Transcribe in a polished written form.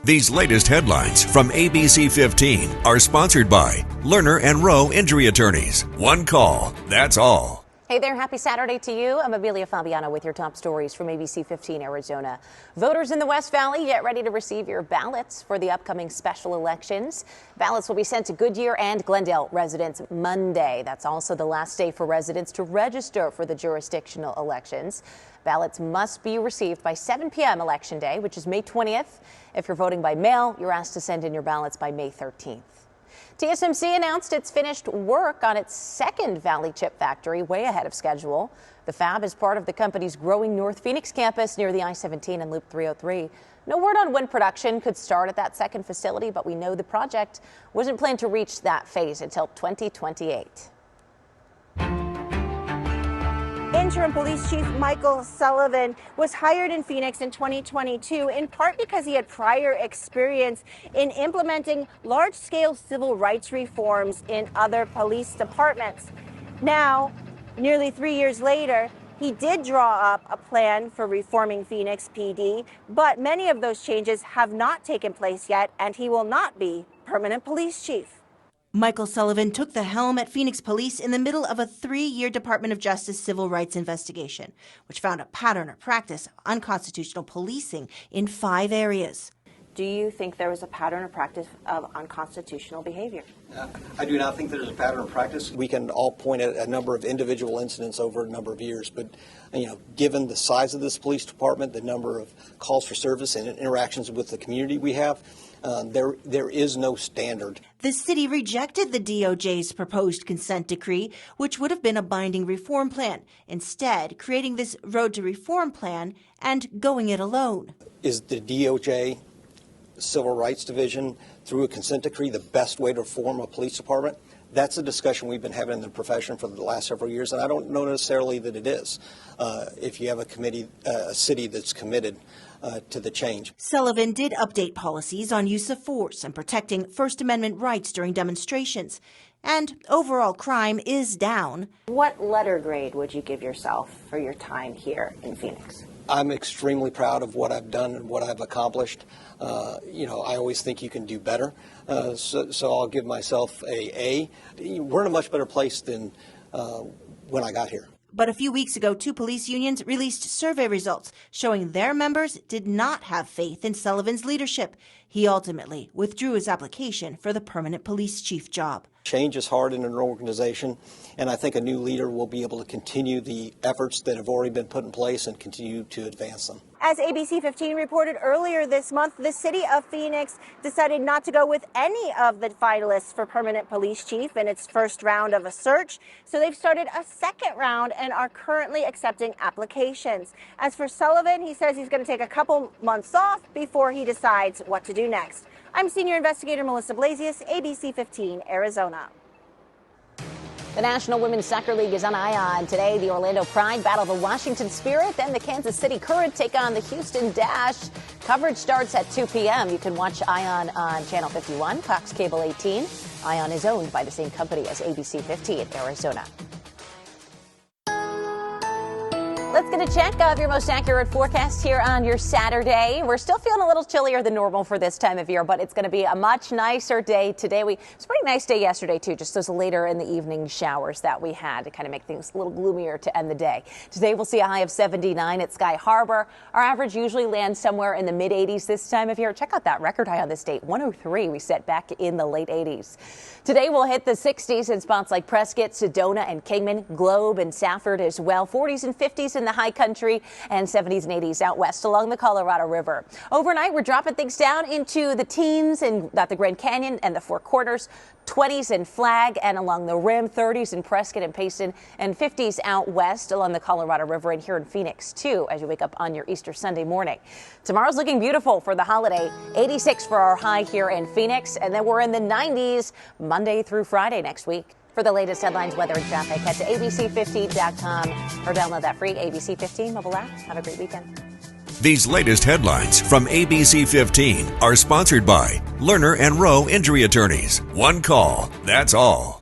These latest headlines from ABC15 are sponsored by Lerner and Rowe Injury Attorneys. One call, that's all. Hey there, happy Saturday to you. I'm Amelia Fabiano with your top stories from ABC15 Arizona. Voters in the West Valley, get ready to receive your ballots for the upcoming special elections. Ballots will be sent to Goodyear and Glendale residents Monday. That's also the last day for residents to register for the jurisdictional elections. Ballots must be received by 7 p.m. Election Day, which is May 20th. If you're voting by mail, you're asked to send in your ballots by May 13th. TSMC announced it's finished work on its second Valley chip factory, way ahead of schedule. The fab is part of the company's growing North Phoenix campus near the I-17 and Loop 303. No word on when production could start at that second facility, but we know the project wasn't planned to reach that phase until 2028. Interim Police Chief Michael Sullivan was hired in Phoenix in 2022, in part because he had prior experience in implementing large-scale civil rights reforms in other police departments. Now, nearly 3 years later, he did draw up a plan for reforming Phoenix PD, but many of those changes have not taken place yet, and he will not be permanent police chief. Michael Sullivan took the helm at Phoenix Police in the middle of a 3-year Department of Justice civil rights investigation, which found a pattern or practice of unconstitutional policing in 5 areas. Do you think there was a pattern or practice of unconstitutional behavior? I do not think there's a pattern or practice. We can all point at a number of individual incidents over a number of years, but given the size of this police department, the number of calls for service and interactions with the community we have, there is no standard. The city rejected the DOJ's proposed consent decree, which would have been a binding reform plan, instead creating this road to reform plan and going it alone. Is the DOJ Civil Rights Division through a consent decree the best way to reform a police department? That's a discussion we've been having in the profession for the last several years, and I don't know necessarily that it is. If you have a city that's committed to the change. Sullivan did update policies on use of force and protecting First Amendment rights during demonstrations. And overall crime is down. What letter grade would you give yourself for your time here in Phoenix? I'm extremely proud of what I've done and what I've accomplished. I always think you can do better, so I'll give myself a A. We're in a much better place than when I got here. But a few weeks ago, 2 police unions released survey results showing their members did not have faith in Sullivan's leadership. He ultimately withdrew his application for the permanent police chief job. Change is hard in an organization, and I think a new leader will be able to continue the efforts that have already been put in place and continue to advance them. As ABC15 reported earlier this month, the city of Phoenix decided not to go with any of the finalists for permanent police chief in its first round of a search. So they've started a second round and are currently accepting applications. As for Sullivan, he says he's going to take a couple months off before he decides what to do next. I'm Senior Investigator Melissa Blasius, ABC15 Arizona. The National Women's Soccer League is on Ion today. The Orlando Pride battle the Washington Spirit. Then the Kansas City Current take on the Houston Dash. Coverage starts at 2 p.m. You can watch Ion on Channel 51, Cox Cable 18. Ion is owned by the same company as ABC15 Arizona. Let's get a check of your most accurate forecast here on your Saturday. We're still feeling a little chillier than normal for this time of year, but it's going to be a much nicer day today. It was a pretty nice day yesterday, too, just those later in the evening showers that we had to kind of make things a little gloomier to end the day. Today, we'll see a high of 79 at Sky Harbor. Our average usually lands somewhere in the mid-80s this time of year. Check out that record high on this date, 103 we set back in the late 80s. Today, we'll hit the 60s in spots like Prescott, Sedona, and Kingman, Globe, and Safford as well. 40s and 50s in the high country and 70s and 80s out west along the Colorado River. Overnight, we're dropping things down into the teens and at the Grand Canyon and the Four Corners, 20s in Flag and along the rim, 30s in Prescott and Payson, and 50s out west along the Colorado River and here in Phoenix, too, as you wake up on your Easter Sunday morning. Tomorrow's looking beautiful for the holiday. 86 for our high here in Phoenix, and then we're in the 90s Monday through Friday next week. For the latest headlines, weather, and traffic, head to abc15.com or download that free ABC15 mobile app. Have a great weekend. These latest headlines from ABC15 are sponsored by Lerner and Rowe Injury Attorneys. One call, that's all.